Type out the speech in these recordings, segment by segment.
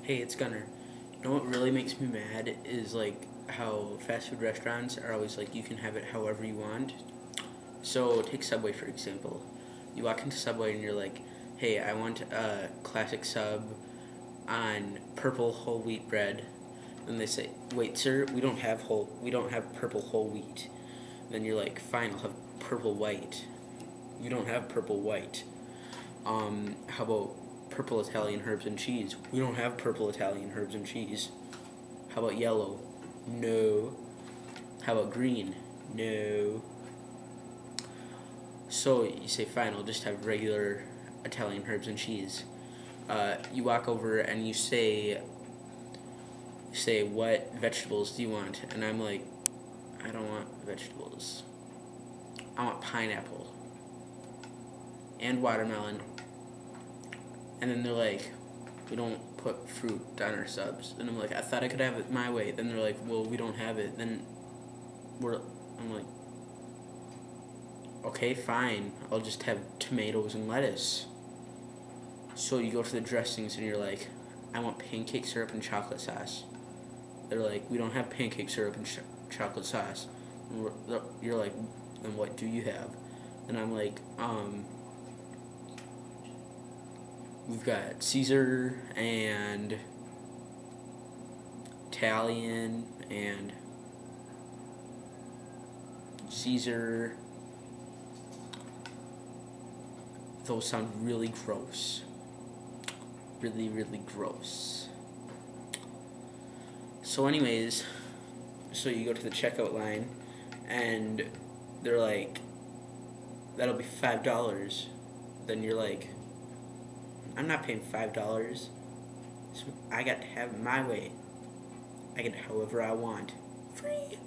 Hey, it's Gunner. You know what really makes me mad is like how fast food restaurants are always like you can have it however you want. So take Subway for example. You walk into Subway and you're like, "Hey, I want a classic sub on purple whole wheat bread." And they say, "Wait, sir, we don't have purple whole wheat." Then you're like, "Fine, I'll have purple white." You don't have purple white. How about purple Italian herbs and cheese? We don't have purple Italian herbs and cheese. How about yellow? No. How about green? No. So you say, fine, I'll just have regular Italian herbs and cheese. You walk over and you say, what vegetables do you want? And I'm like, I don't want vegetables. I want pineapple and watermelon. And then they're like, we don't put fruit on our subs. And I'm like, I thought I could have it my way. Then they're like, well, we don't have it. Then I'm like, okay, fine. I'll just have tomatoes and lettuce. So you go to the dressings and you're like, I want pancake syrup and chocolate sauce. They're like, we don't have pancake syrup and chocolate sauce. And you're like, then what do you have? And I'm like, we've got Caesar and Italian and Caesar. Those sound really gross. Really, really gross. So anyways, so you go to the checkout line and they're like, that'll be $5. Then you're like, I'm not paying $5. So I got to have it my way. I get it however I want. Free.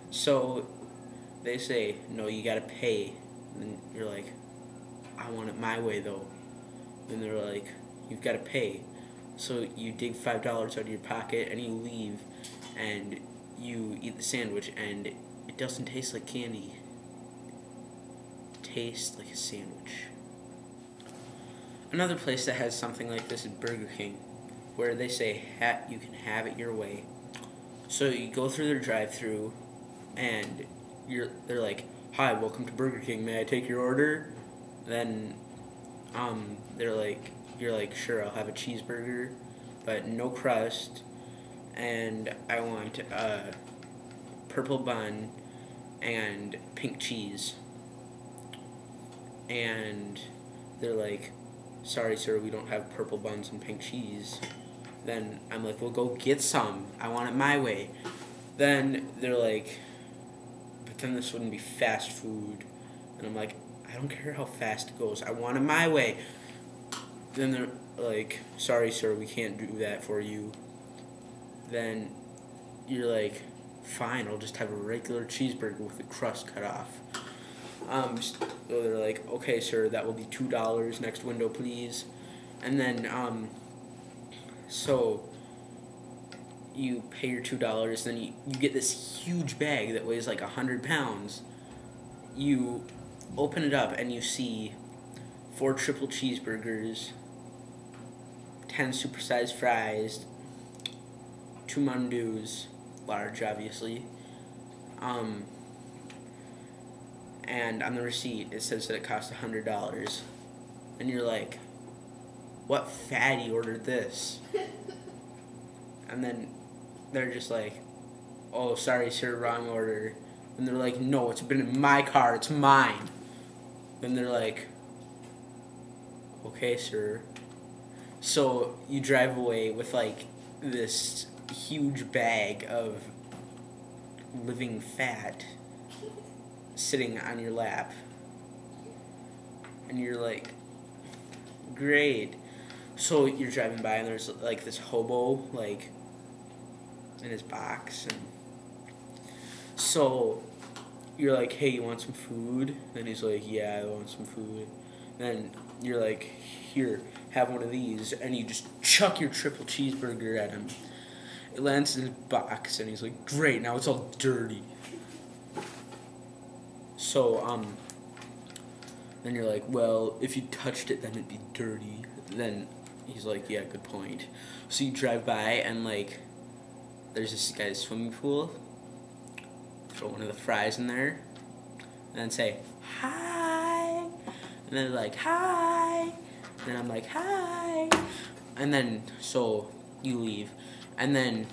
So they say, no, you gotta pay. And then you're like, I want it my way though. Then they're like, you've gotta pay. So you dig $5 out of your pocket and you leave and you eat the sandwich and it doesn't taste like candy. It tastes like a sandwich. Another place that has something like this is Burger King, where they say you can have it your way. So you go through their drive-thru, and they're like, "Hi, welcome to Burger King. May I take your order?" Then, you're like, "Sure, I'll have a cheeseburger, but no crust, and I want a purple bun and pink cheese." And they're like, sorry sir, we don't have purple buns and pink cheese. Then I'm like, well, go get some. I want it my way. Then they're like, but then this wouldn't be fast food. And I'm like, I don't care how fast it goes. I want it my way. Then they're like, sorry sir, we can't do that for you. Then you're like, fine, I'll just have a regular cheeseburger with the crust cut off. So they're like, okay, sir, that will be $2. Next window, please. And then, so you pay your $2. Then you get this huge bag that weighs like 100 pounds. You open it up and you see 4 triple cheeseburgers, 10 supersized fries, 2 Mountain large, obviously. And on the receipt, it says that it cost $100. And you're like, what fatty ordered this? And then they're just like, oh, sorry, sir, wrong order. And they're like, no, it's been in my car, it's mine. Then they're like, okay, sir. So you drive away with like this huge bag of living fat sitting on your lap, and you're like, great. So you're driving by and there's like this hobo like in his box, and so you're like, hey, you want some food? And he's like, yeah, I want some food. Then you're like, here, have one of these, and you just chuck your triple cheeseburger at him. It lands in his box and he's like, great, now it's all dirty. So, then you're like, well, if you touched it, then it'd be dirty. Then He's like, yeah, good point. So you drive by and like, there's this guy's swimming pool. Throw one of the fries in there, and then say hi, and then like hi, and I'm like hi, and then so you leave, and then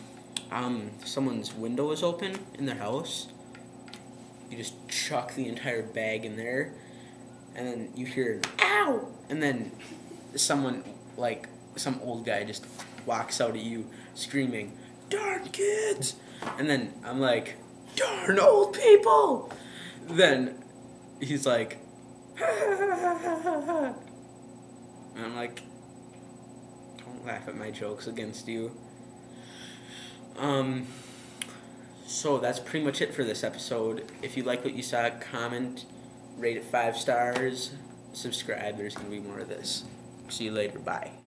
someone's window is open in their house. You just chuck the entire bag in there, and then you hear ow, and then someone, like some old guy, just walks out at you screaming, "Darn kids!" And then I'm like, "Darn old people!" Then he's like, and I'm like, don't laugh at my jokes against you. So that's pretty much it for this episode. If you like what you saw, comment, rate it 5 stars, subscribe. There's going to be more of this. See you later. Bye.